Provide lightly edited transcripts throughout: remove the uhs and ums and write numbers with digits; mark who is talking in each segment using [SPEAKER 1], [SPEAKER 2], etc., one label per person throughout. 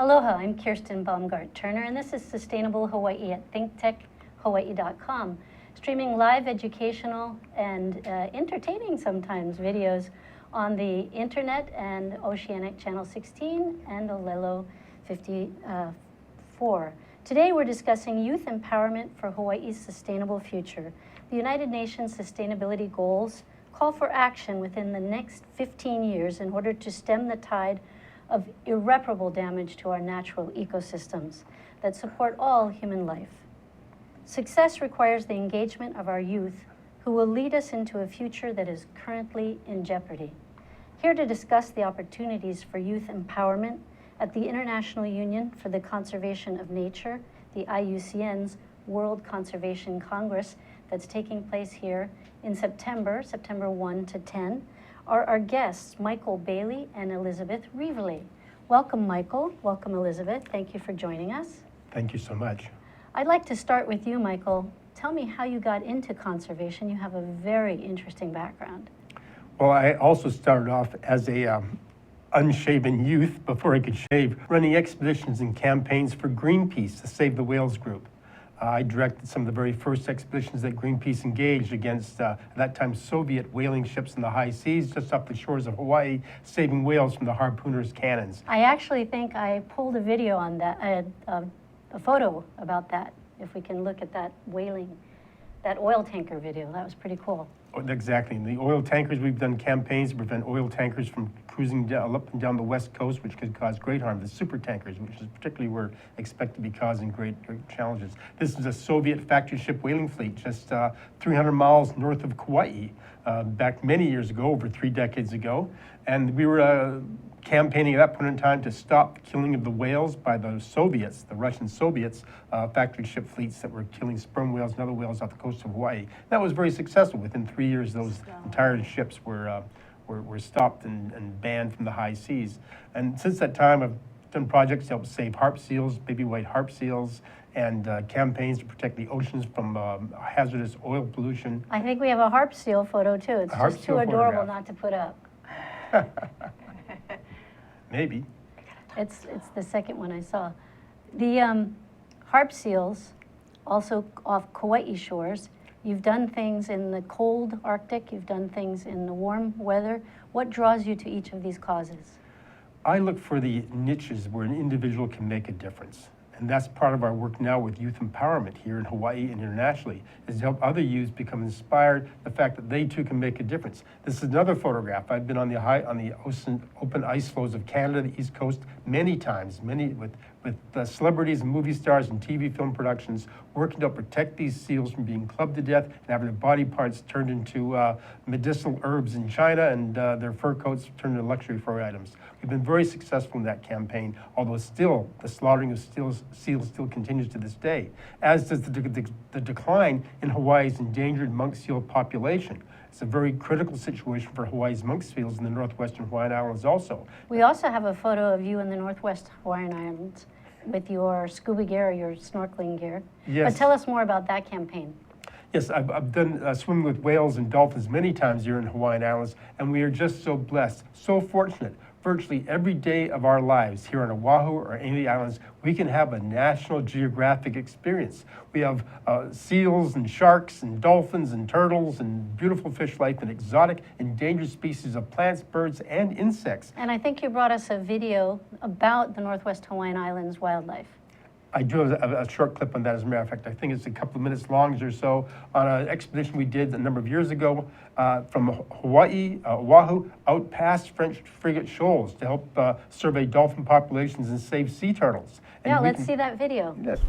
[SPEAKER 1] Aloha, I'm Kirsten Baumgart-Turner, and this is Sustainable Hawaii at thinktechhawaii.com, streaming live educational and entertaining sometimes videos on the internet and Oceanic Channel 16 and Olelo 54. Today we're discussing youth empowerment for Hawaii's sustainable future. The United Nations Sustainability Goals call for action within the next 15 years in order to stem the tide of irreparable damage to our natural ecosystems that support all human life. Success requires the engagement of our youth, who will lead us into a future that is currently in jeopardy. Here to discuss the opportunities for youth empowerment at the International Union for the Conservation of Nature, the IUCN's World Conservation Congress that's taking place here in September 1 to 10, are our guests, Michael Bailey and Elizabeth Reveley. Welcome, Michael. Welcome, Elizabeth. Thank you for joining us.
[SPEAKER 2] Thank you so much.
[SPEAKER 1] I'd like to start with you, Michael. Tell me how you got into conservation. You have a very interesting background.
[SPEAKER 2] Well, I also started off as a unshaven youth before I could shave, running expeditions and campaigns for Greenpeace to save the whales group. I directed some of the very first expeditions that Greenpeace engaged against, at that time, Soviet whaling ships in the high seas just off the shores of Hawaii, saving whales from the harpooners' cannons.
[SPEAKER 1] I actually think I pulled a video on that, a photo about that, if we can look at that whaling, that oil tanker video. That was pretty cool.
[SPEAKER 2] Exactly. In the oil tankers, we've done campaigns to prevent oil tankers from cruising up and down the west coast, which could cause great harm. The super tankers, which is particularly where expect to be causing great challenges. This is a Soviet factory ship whaling fleet just 300 miles north of Kauai, back many years ago, over 3 decades ago. And we were campaigning at that point in time to stop the killing of the whales by the Soviets, the Russian Soviets, factory ship fleets that were killing sperm whales and other whales off the coast of Hawaii. That was very successful. Within 3 years, those entire ships were stopped and banned from the high seas. And since that time, I've done projects to help save harp seals, baby white harp seals, and campaigns to protect the oceans from hazardous oil pollution.
[SPEAKER 1] I think we have a harp seal photo too. It's just too adorable not to put up.
[SPEAKER 2] Maybe.
[SPEAKER 1] It's the second one I saw. The harp seals, also off Kauai shores. You've done things in the cold Arctic, you've done things in the warm weather. What draws you to each of these causes?
[SPEAKER 2] I look for the niches where an individual can make a difference. And that's part of our work now with youth empowerment here in Hawaii and internationally, is to help other youths become inspired, the fact that they too can make a difference. This is another photograph. I've been on the open ice floes of Canada, the East Coast, many times, with celebrities and movie stars and TV film productions working to protect these seals from being clubbed to death and having their body parts turned into medicinal herbs in China and their fur coats turned into luxury fur items. We've been very successful in that campaign, although still the slaughtering of seals still continues to this day, as does the decline in Hawaii's endangered monk seal population. It's a very critical situation for Hawaii's monk seals in the northwestern Hawaiian Islands also.
[SPEAKER 1] We also have a photo of you in the northwest Hawaiian Islands with your scuba gear or your snorkeling gear.
[SPEAKER 2] Yes.
[SPEAKER 1] But tell us more about that campaign.
[SPEAKER 2] Yes, I've done swimming with whales and dolphins many times here in Hawaiian Islands, and we are just so blessed, so fortunate. Virtually every day of our lives here on Oahu or any of the islands, we can have a National Geographic experience. We have seals and sharks and dolphins and turtles and beautiful fish life and exotic endangered species of plants, birds, and insects.
[SPEAKER 1] And I think you brought us a video about the Northwest Hawaiian Islands wildlife.
[SPEAKER 2] I do have a short clip on that, as a matter of fact. I think it's a couple of minutes long or so, on an expedition we did a number of years ago from Hawaii, Oahu, out past French frigate shoals to help survey dolphin populations and save sea turtles. And
[SPEAKER 1] yeah, let's see that video.
[SPEAKER 2] Yes.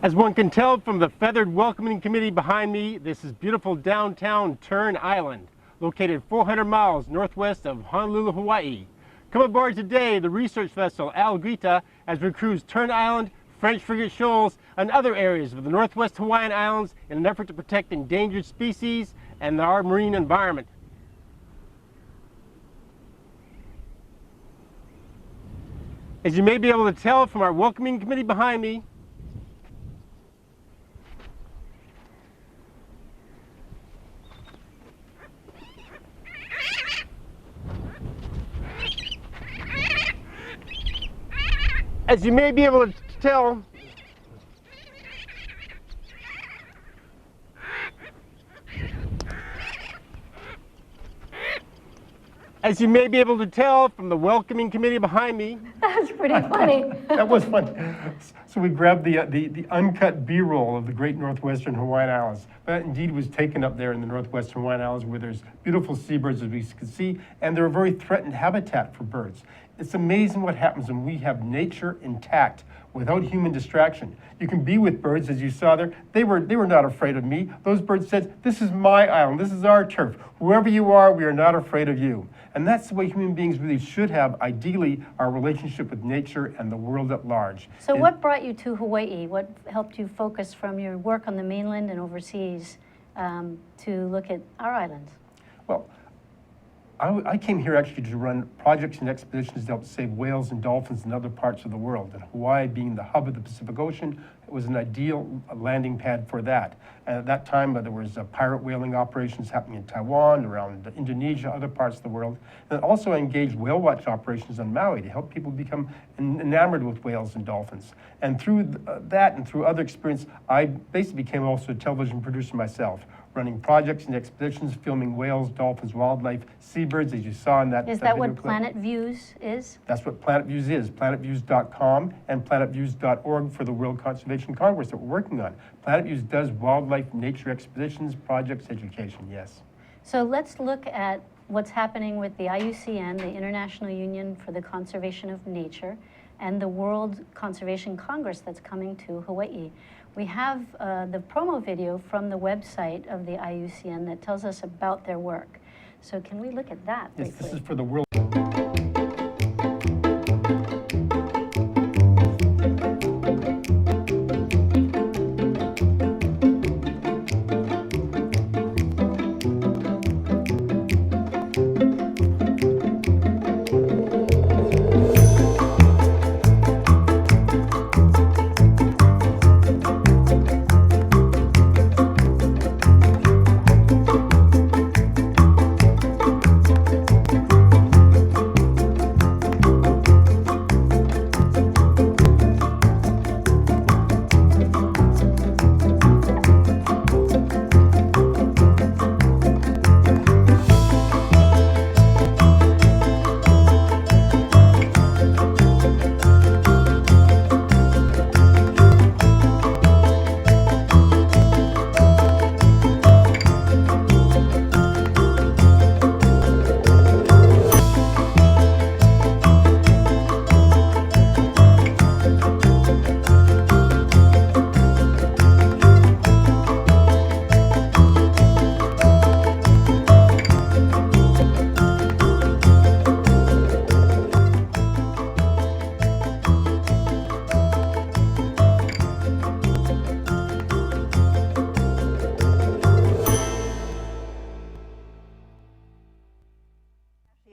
[SPEAKER 2] As one can tell from the feathered welcoming committee behind me, this is beautiful downtown Turn Island, located 400 miles northwest of Honolulu, Hawaii. Come aboard today the research vessel Algrita as we cruise Turn Island, French frigate shoals, and other areas of the northwest Hawaiian Islands in an effort to protect endangered species and our marine environment. As you may be able to tell from our welcoming committee behind me, As you may be able to tell, from the welcoming committee behind me.
[SPEAKER 1] That was pretty funny.
[SPEAKER 2] That was funny. So we grabbed the uncut B-roll of the great northwestern Hawaiian Islands. That indeed was taken up there in the northwestern Hawaiian Islands, where there's beautiful seabirds, as we can see, and they're a very threatened habitat for birds. It's amazing what happens when we have nature intact without human distraction. You can be with birds, as you saw there. They were not afraid of me. Those birds said, "This is my island, this is our turf. Whoever you are, we are not afraid of you." And that's the way human beings really should have, ideally, our relationship with nature and the world at large.
[SPEAKER 1] So what brought you to Hawaii? What helped you focus from your work on the mainland and overseas to look at our islands?
[SPEAKER 2] Well, I came here actually to run projects and expeditions to help save whales and dolphins in other parts of the world. And Hawaii, being the hub of the Pacific Ocean, it was an ideal landing pad for that. And at that time, there was pirate whaling operations happening in Taiwan, around Indonesia, other parts of the world. And also engaged whale watch operations on Maui to help people become enamored with whales and dolphins. And through that and through other experience, I basically became also a television producer myself, running projects and expeditions, filming whales, dolphins, wildlife, seabirds, as you saw in that.
[SPEAKER 1] Is that what Planet Views is?
[SPEAKER 2] That's what Planet Views is, planetviews.com and planetviews.org for the World Conservation Congress that we're working on. Planet Views does wildlife, nature expeditions, projects, education, yes.
[SPEAKER 1] So let's look at what's happening with the IUCN, the International Union for the Conservation of Nature, and the World Conservation Congress that's coming to Hawaii. We have the promo video from the website of the IUCN that tells us about their work. So can we look at that briefly?
[SPEAKER 2] Yes, this is for the World.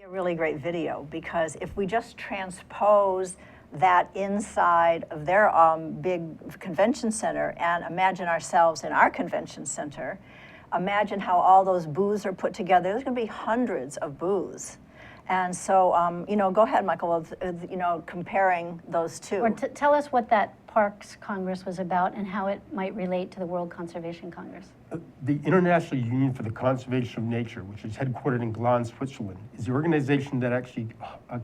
[SPEAKER 3] Really great video, because if we just transpose that inside of their big convention center and imagine ourselves in our convention center, imagine how all those booths are put together. There's going to be hundreds of booths. And so, you know, go ahead, Michael, you know, comparing those two.
[SPEAKER 1] Or tell us what that Parks Congress was about and how it might relate to the World Conservation Congress.
[SPEAKER 2] The International Union for the Conservation of Nature, which is headquartered in Glan, Switzerland, is the organization that actually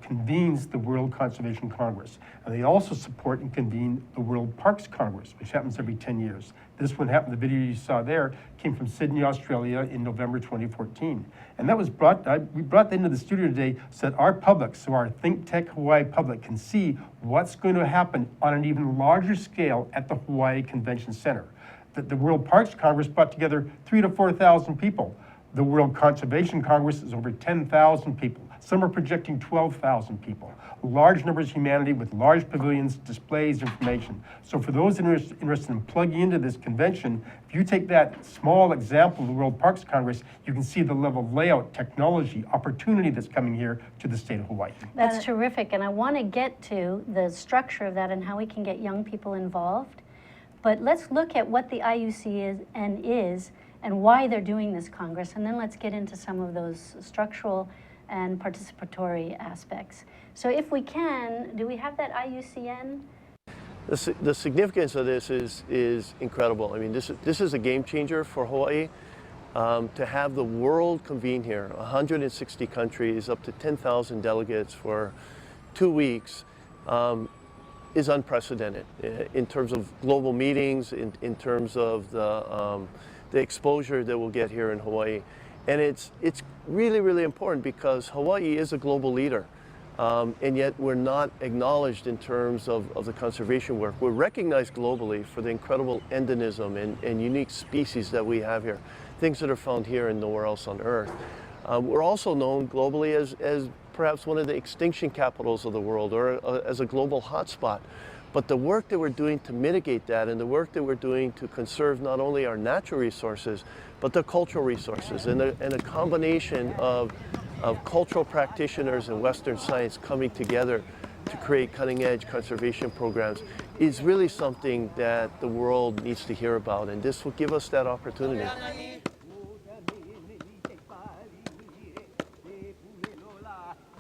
[SPEAKER 2] convenes the World Conservation Congress. And they also support and convene the World Parks Congress, which happens every 10 years. This one happened, the video you saw there, came from Sydney, Australia in November 2014. And that was we brought that into the studio today so that our public, so our Think Tech Hawaii public, can see what's going to happen on an even larger scale at the Hawaii Convention Center. The World Parks Congress brought together 3,000 to 4,000 people. The World Conservation Congress is over 10,000 people. Some are projecting 12,000 people. Large numbers of humanity with large pavilions, displays, information. So for those interested in plugging into this convention, if you take that small example of the World Parks Congress, you can see the level of layout, technology, opportunity that's coming here to the state of Hawaii.
[SPEAKER 1] That's terrific, and I want to get to the structure of that and how we can get young people involved. But let's look at what the IUCN is and why they're doing this Congress, and then let's get into some of those structural and participatory aspects. So if we can, do we have that IUCN?
[SPEAKER 4] The significance of this is incredible. I mean, this is a game changer for Hawaii. To have the world convene here, 160 countries, up to 10,000 delegates for 2 weeks, is unprecedented in terms of global meetings, in terms of the exposure that we'll get here in Hawaii. And it's really, really important because Hawaii is a global leader. And yet we're not acknowledged in terms of the conservation work. We're recognized globally for the incredible endemism and unique species that we have here, things that are found here and nowhere else on Earth. We're also known globally as perhaps one of the extinction capitals of the world, or as a global hotspot. But the work that we're doing to mitigate that, and the work that we're doing to conserve not only our natural resources, but the cultural resources, and a combination of cultural practitioners and Western science coming together to create cutting-edge conservation programs is really something that the world needs to hear about, and this will give us that opportunity.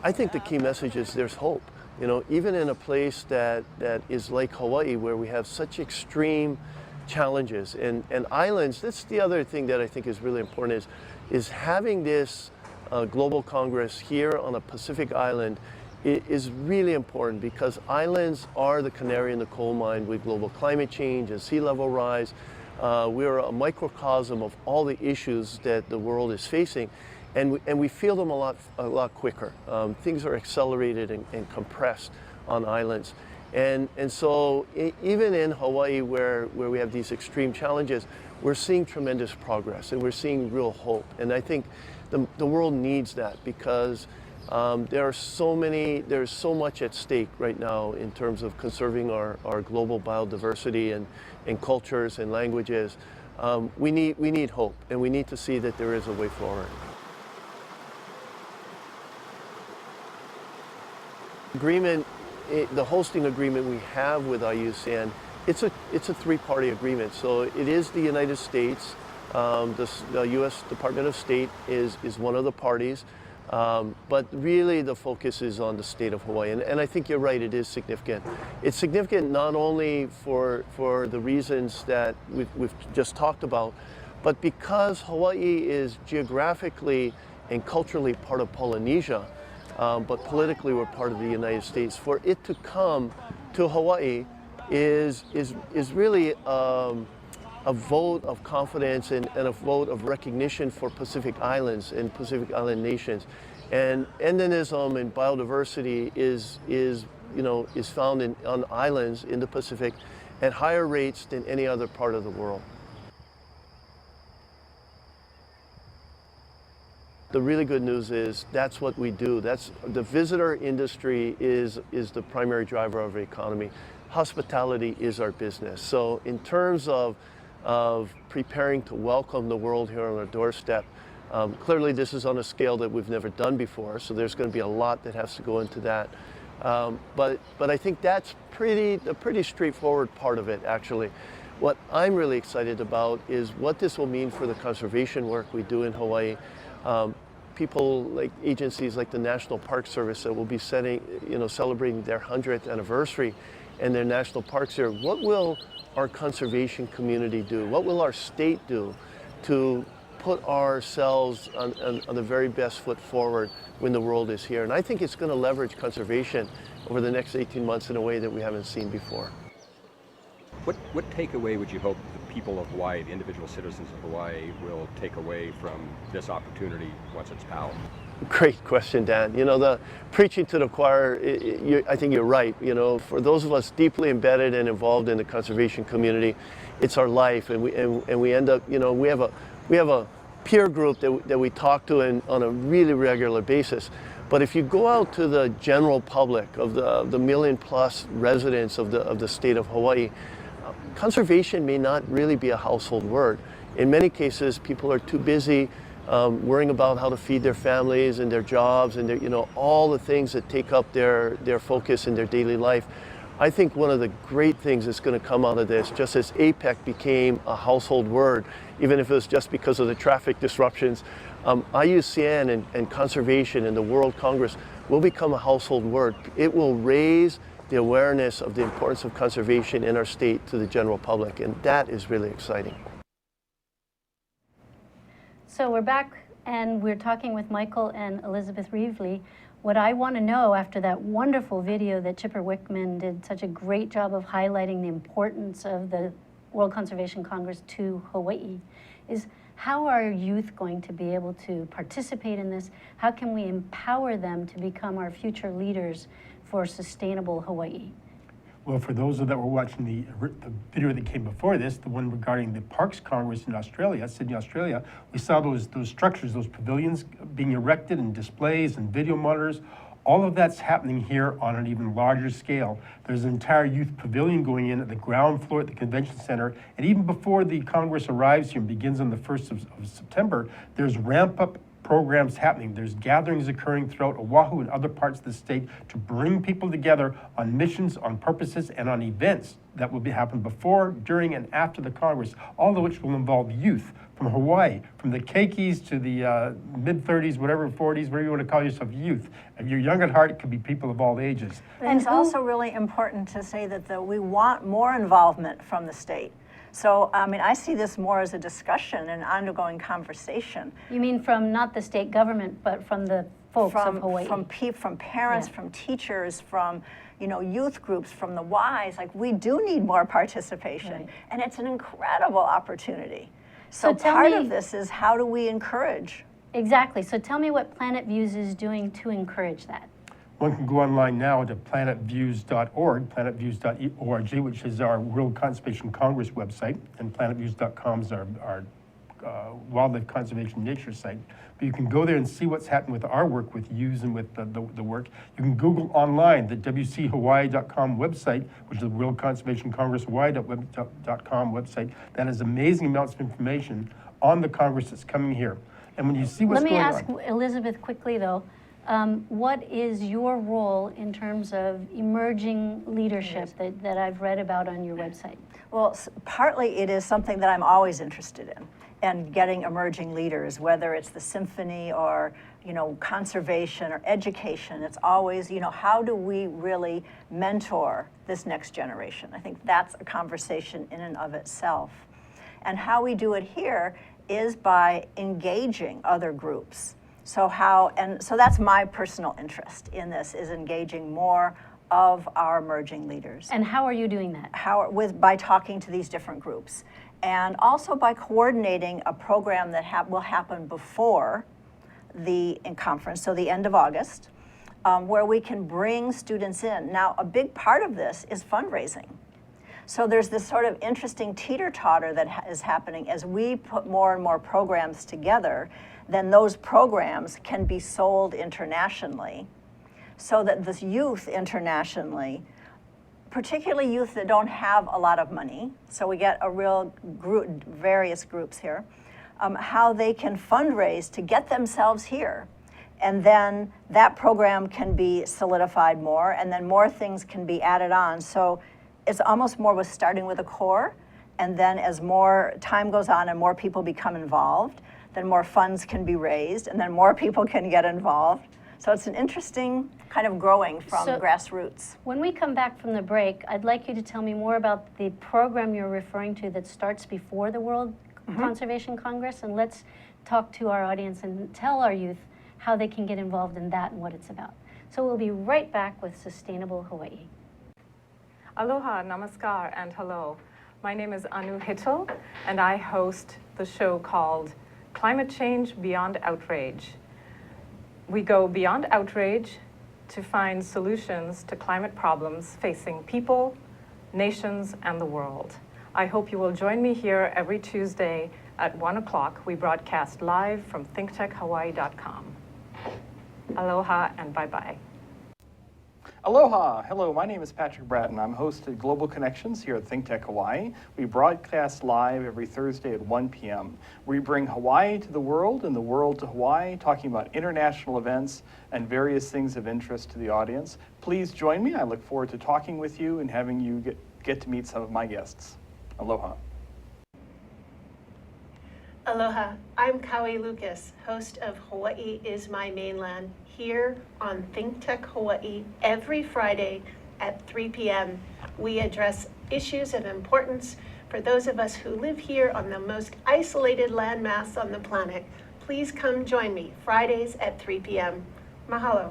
[SPEAKER 4] I think the key message is there's hope. You know, even in a place that is like Hawaii, where we have such extreme challenges and islands, that's the other thing that I think is really important is having this global Congress here on a Pacific island is really important, because islands are the canary in the coal mine with global climate change and sea level rise. We are a microcosm of all the issues that the world is facing, and we feel them a lot quicker. Things are accelerated and compressed on islands. And so even in Hawaii, where we have these extreme challenges, we're seeing tremendous progress and we're seeing real hope. And I think the world needs that, because there's so much at stake right now in terms of conserving our global biodiversity and cultures and languages. We need hope, and we need to see that there is a way forward. Agreement, the hosting agreement we have with IUCN, it's a three-party agreement. So it is the United States, the U.S. Department of State is one of the parties, but really the focus is on the state of Hawaii. And I think you're right, it is significant. It's significant not only for the reasons that we've just talked about, but because Hawaii is geographically and culturally part of Polynesia, but politically we're part of the United States. For it to come to Hawaii is really a vote of confidence and a vote of recognition for Pacific Islands and Pacific Island nations. And endemism and biodiversity is found on islands in the Pacific at higher rates than any other part of the world. The really good news is that's what we do. The visitor industry is the primary driver of our economy. Hospitality is our business. So in terms of preparing to welcome the world here on our doorstep, clearly this is on a scale that we've never done before, so there's going to be a lot that has to go into that. But I think that's a pretty straightforward part of it, actually. What I'm really excited about is what this will mean for the conservation work we do in Hawaii. People like agencies like the National Park Service that will be celebrating their 100th anniversary and their national parks here. What will our conservation community do? What will our state do to put ourselves on the very best foot forward when the world is here? And I think it's going to leverage conservation over the next 18 months in a way that we haven't seen before.
[SPEAKER 5] What takeaway would you hope the people of Hawaii, the individual citizens of Hawaii, will take away from this opportunity once it's out?
[SPEAKER 4] Great question, Dan. You know, the preaching to the choir, I think you're right. You know, for those of us deeply embedded and involved in the conservation community, it's our life, and we end up, you know, we have a peer group that we talk to on a really regular basis. But if you go out to the general public of the million-plus residents of the state of Hawaii, conservation may not really be a household word. In many cases, people are too busy worrying about how to feed their families and their jobs and all the things that take up their focus in their daily life. I think one of the great things that's going to come out of this, just as APEC became a household word, even if it was just because of the traffic disruptions, IUCN and conservation and the World Congress will become a household word. It will raise the awareness of the importance of conservation in our state to the general public, and that is really exciting.
[SPEAKER 1] So we're back and we're talking with Michael and Elizabeth Reveley. What I want to know after that wonderful video that Chipper Wickman did such a great job of highlighting the importance of the World Conservation Congress to Hawaii is, how are youth going to be able to participate in this? How can we empower them to become our future leaders for sustainable Hawaii?
[SPEAKER 2] Well, for those that were watching the video that came before this, the one regarding the Parks Congress in Australia, Sydney, Australia, we saw those structures, those pavilions being erected and displays and video monitors. All of that's happening here on an even larger scale. There's an entire youth pavilion going in at the ground floor at the convention center. And even before the Congress arrives here and begins on the 1st of September, there's ramp-up programs happening. There's gatherings occurring throughout Oahu and other parts of the state to bring people together on missions, on purposes, and on events that will be happening before, during, and after the Congress, all of which will involve youth from Hawaii, from the keikis to the mid-30s, whatever, 40s, whatever you want to call yourself, youth. If you're young at heart, it could be people of all ages.
[SPEAKER 3] And it's also really important to say that we want more involvement from the state. So, I mean, I see this more as a discussion and ongoing conversation.
[SPEAKER 1] You mean from not the state government, but from the folks of Hawaii?
[SPEAKER 3] From parents,
[SPEAKER 1] Yeah.
[SPEAKER 3] from teachers, from youth groups, from the Ys. Like, we do need more participation,
[SPEAKER 1] Right.
[SPEAKER 3] and it's an incredible opportunity.
[SPEAKER 1] So
[SPEAKER 3] So
[SPEAKER 1] tell
[SPEAKER 3] part
[SPEAKER 1] me-
[SPEAKER 3] of this is, how do we encourage?
[SPEAKER 1] Exactly. So tell me what Planet Views is doing to encourage that.
[SPEAKER 2] One can go online now to planetviews.org, planetviews.org, which is our World Conservation Congress website, and planetviews.com is our wildlife conservation nature site. But you can go there and see what's happening with our work with youths and with the work. You can Google online the wchawaii.com website, which is the World Conservation Congress Hawaii.com website. That has amazing amounts of information on the Congress that's coming here. And when you see what's
[SPEAKER 1] Let me
[SPEAKER 2] going
[SPEAKER 1] ask
[SPEAKER 2] on.
[SPEAKER 1] Elizabeth quickly, though. What is your role in terms of emerging leadership that I've read about on your website?
[SPEAKER 3] Well, partly it is something that I'm always interested in, and getting emerging leaders, whether it's the symphony or, conservation or education. It's always, how do we really mentor this next generation? I think that's a conversation in and of itself. And how we do it here is by engaging other groups. So that's my personal interest in this, is engaging more of our emerging leaders.
[SPEAKER 1] And how are you doing that?
[SPEAKER 3] By talking to these different groups, and also by coordinating a program that will happen before the conference, so the end of August, where we can bring students in. Now, a big part of this is fundraising. So there's this sort of interesting teeter-totter that is happening as we put more and more programs together. Then those programs can be sold internationally, so that this youth internationally, particularly youth that don't have a lot of money, so we get a real group, various groups here, how they can fundraise to get themselves here. And then that program can be solidified more, and then more things can be added on. So it's almost more with starting with a core, and then as more time goes on and more people become involved, then more funds can be raised, and then more people can get involved. So it's an interesting kind of growing from grassroots.
[SPEAKER 1] When we come back from the break, I'd like you to tell me more about the program you're referring to that starts before the World Conservation Congress, and let's talk to our audience and tell our youth how they can get involved in that and what it's about. So we'll be right back with Sustainable Hawaii.
[SPEAKER 6] Aloha, namaskar, and hello. My name is Anu Hittel, and I host the show called Climate Change Beyond Outrage. We go beyond outrage to find solutions to climate problems facing people, nations, and the world. I hope you will join me here every Tuesday at 1 o'clock. We broadcast live from thinktechhawaii.com. Aloha and bye-bye.
[SPEAKER 7] Aloha! Hello, my name is Patrick Bratton. I'm host at Global Connections here at ThinkTech Hawaii. We broadcast live every Thursday at 1 p.m. We bring Hawaii to the world and the world to Hawaii, talking about international events and various things of interest to the audience. Please join me. I look forward to talking with you and having you get to meet some of my guests. Aloha.
[SPEAKER 8] Aloha, I'm Kaui Lucas, host of Hawaii is My Mainland, here on Think Tech Hawaii every Friday at 3 p.m. We address issues of importance for those of us who live here on the most isolated landmass on the planet. Please come join me Fridays at 3 p.m. Mahalo.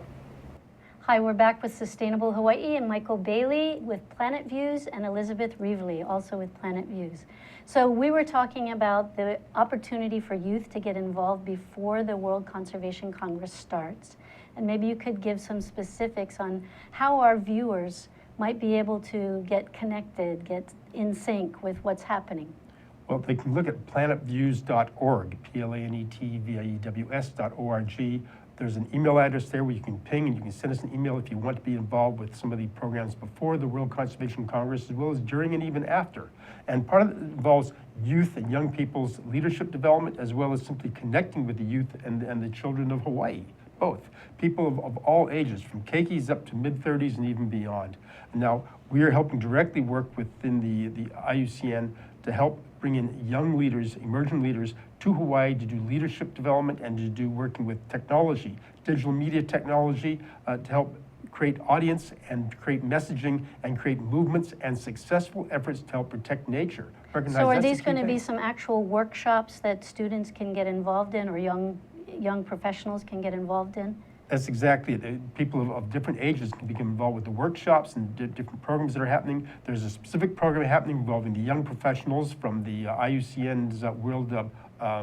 [SPEAKER 1] Hi, we're back with Sustainable Hawaii and Michael Bailey with Planet Views and Elizabeth Reveley, also with Planet Views. So we were talking about the opportunity for youth to get involved before the World Conservation Congress starts. And maybe you could give some specifics on how our viewers might be able to get connected, get in sync with what's happening.
[SPEAKER 2] Well, they can look at planetviews.org, planetvews.org. There's an email address there where you can ping and you can send us an email if you want to be involved with some of the programs before the World Conservation Congress, as well as during and even after. And part of it involves youth and young people's leadership development, as well as simply connecting with the youth and the children of Hawaii, both. People of all ages, from keikis up to mid-30s and even beyond. Now, we are helping directly work within the IUCN to help bring in young leaders, emerging leaders, to Hawaii to do leadership development and to do working with technology, digital media technology, to help create audience and create messaging and create movements and successful efforts to help protect nature.
[SPEAKER 1] So are these going to be some actual workshops that students can get involved in, or young professionals can get involved in?
[SPEAKER 2] That's exactly it. People of different ages can become involved with the workshops and different programs that are happening. There's a specific program happening involving the young professionals from the IUCN's World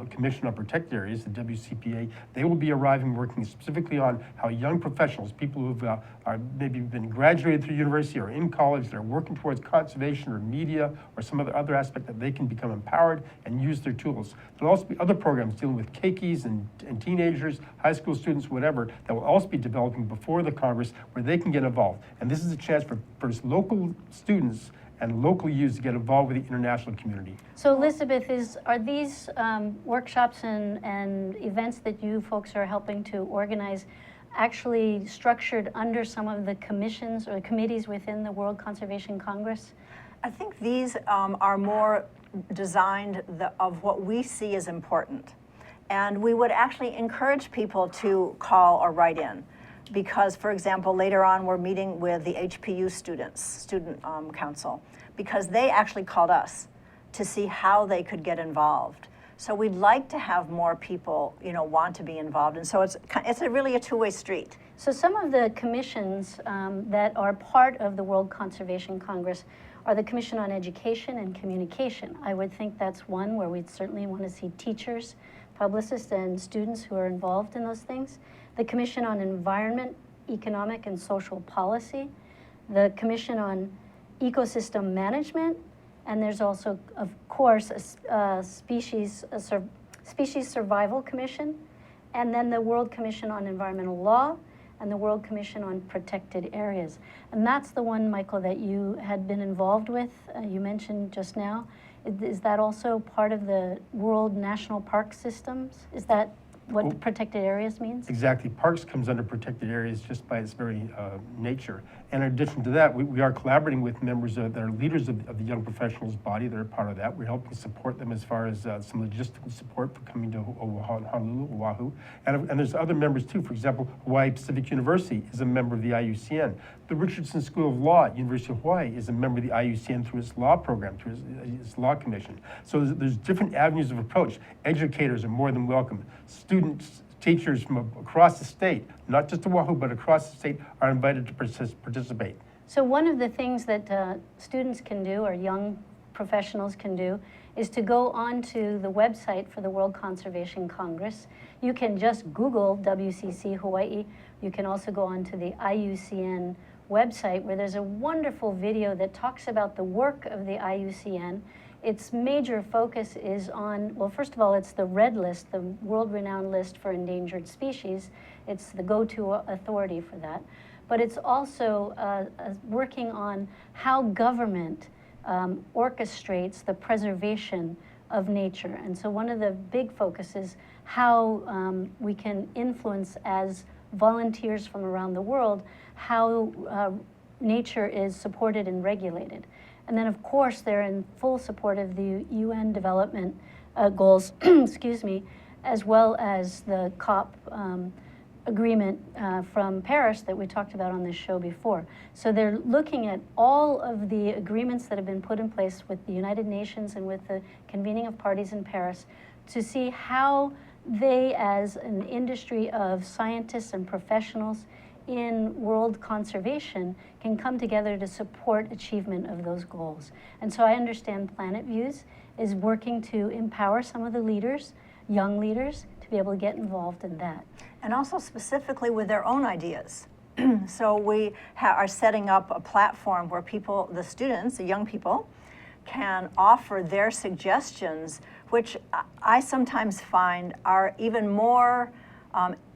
[SPEAKER 2] Commission on Protected Areas, the WCPA. They will be arriving working specifically on how young professionals, people who've are maybe been graduated through university or in college, that are working towards conservation or media or some other aspect, that they can become empowered and use their tools. There'll also be other programs dealing with keikis and teenagers, high school students, whatever, that will also be developing before the Congress where they can get involved. And this is a chance for local students and local youth to get involved with the international community.
[SPEAKER 1] So Elizabeth, are these workshops and events that you folks are helping to organize actually structured under some of the commissions or committees within the World Conservation Congress?
[SPEAKER 3] I think these are more designed of what we see as important. And we would actually encourage people to call or write in. Because, for example, later on we're meeting with the HPU Student Council, because they actually called us to see how they could get involved. So we'd like to have more people, want to be involved, and so it's really a two-way street.
[SPEAKER 1] So some of the commissions that are part of the World Conservation Congress are the Commission on Education and Communication. I would think that's one where we'd certainly want to see teachers, publicists, and students who are involved in those things. The Commission on Environment, Economic, and Social Policy, the Commission on Ecosystem Management, and there's also, of course, a Species Survival Commission, and then the World Commission on Environmental Law, and the World Commission on Protected Areas. And that's the one, Michael, that you had been involved with, you mentioned just now. Is that also part of the World National Park Systems? Is that what protected areas means?
[SPEAKER 2] Exactly. Parks comes under protected areas just by its very nature. And in addition to that, we are collaborating with members that are leaders of the young professionals body that are part of that. We're helping support them as far as some logistical support for coming to Honolulu, Oahu. And there's other members too. For example, Hawaii Pacific University is a member of the IUCN. The Richardson School of Law at University of Hawaii is a member of the IUCN through its law program, through its law commission. So there's different avenues of approach. Educators are more than welcome. Students, teachers from across the state, not just Oahu, but across the state, are invited to participate.
[SPEAKER 1] So one of the things that students can do, or young professionals can do, is to go onto the website for the World Conservation Congress. You can just Google WCC Hawaii. You can also go onto the IUCN website, where there's a wonderful video that talks about the work of the IUCN. Its major focus is on, well, first of all, it's the RED list, the world-renowned list for endangered species. It's the go-to authority for that. But it's also working on how government orchestrates the preservation of nature. And so one of the big focuses how we can influence as volunteers from around the world how nature is supported and regulated. And then, of course, they're in full support of the UN Development goals, excuse me, as well as the COP agreement from Paris that we talked about on this show before. So they're looking at all of the agreements that have been put in place with the United Nations and with the convening of parties in Paris to see how they, as an industry of scientists and professionals in world conservation, can come together to support achievement of those goals. And so I understand Planet Views is working to empower some of the leaders, young leaders, to be able to get involved in that.
[SPEAKER 3] And also specifically with their own ideas. So we are setting up a platform where people, the students, the young people, can offer their suggestions, which I sometimes find are even more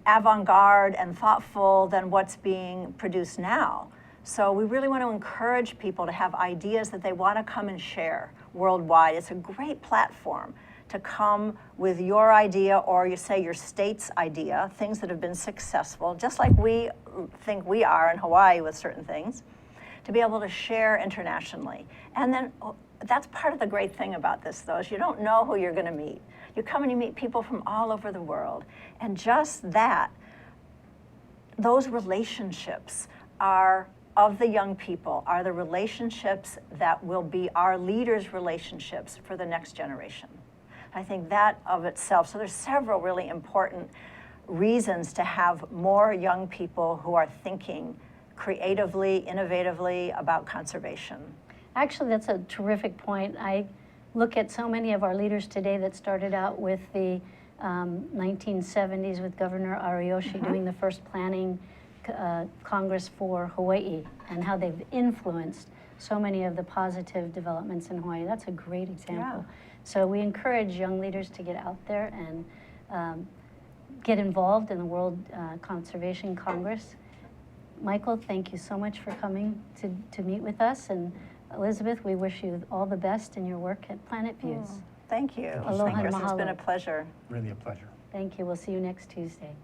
[SPEAKER 3] avant-garde and thoughtful than what's being produced now. So we really want to encourage people to have ideas that they want to come and share worldwide. It's a great platform to come with your idea, or you say your state's idea, things that have been successful, just like we think we are in Hawaii with certain things, to be able to share internationally. And then that's part of the great thing about this, though, is you don't know who you're going to meet. You come and you meet people from all over the world. And just that, those relationships are, of the young people, are the relationships that will be our leaders' relationships for the next generation. I think that of itself, so there's several really important reasons to have more young people who are thinking creatively, innovatively about conservation.
[SPEAKER 1] Actually, that's a terrific point. I look at so many of our leaders today that started out with the 1970s with Governor Ariyoshi doing the first planning Congress for Hawaii, and how they've influenced so many of the positive developments in Hawaii. That's a great example.
[SPEAKER 3] Yeah.
[SPEAKER 1] So we encourage young leaders to get out there and get involved in the World Conservation Congress. Michael, thank you so much for coming to meet with us. And Elizabeth, we wish you all the best in your work at Planet Views.
[SPEAKER 3] Thank you.
[SPEAKER 1] Aloha
[SPEAKER 3] Thank you.
[SPEAKER 1] and
[SPEAKER 3] It's been
[SPEAKER 1] mahalo.
[SPEAKER 3] a pleasure.
[SPEAKER 2] Really a pleasure.
[SPEAKER 1] Thank you. We'll see you next Tuesday.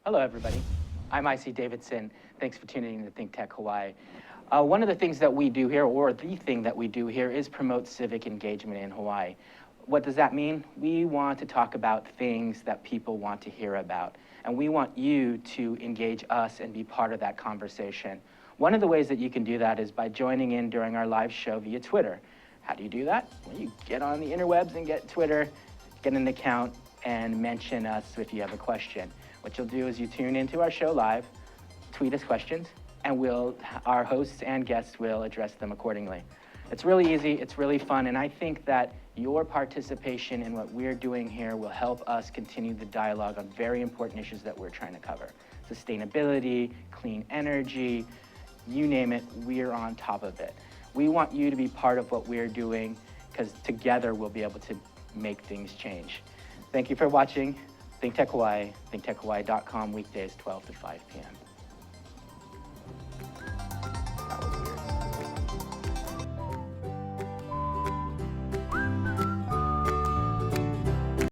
[SPEAKER 9] Hello, everybody. I'm IC Davidson. Thanks for tuning in to Think Tech Hawaii. One of the things that we do here, or the thing that we do here, is promote civic engagement in Hawaii. What does that mean? We want to talk about things that people want to hear about, and we want you to engage us and be part of that conversation. One of the ways that you can do that is by joining in during our live show via Twitter. How do you do that? Well, you get on the interwebs and get Twitter, get an account, and mention us if you have a question. What you'll do is you tune into our show live, tweet us questions, and our hosts and guests will address them accordingly. It's really easy, it's really fun, and I think that your participation in what we're doing here will help us continue the dialogue on very important issues that we're trying to cover. Sustainability, clean energy, you name it, we're on top of it. We want you to be part of what we're doing, because together we'll be able to make things change. Thank you for watching. Think Tech Hawaii, thinktechhawaii.com, weekdays 12 to 5 p.m.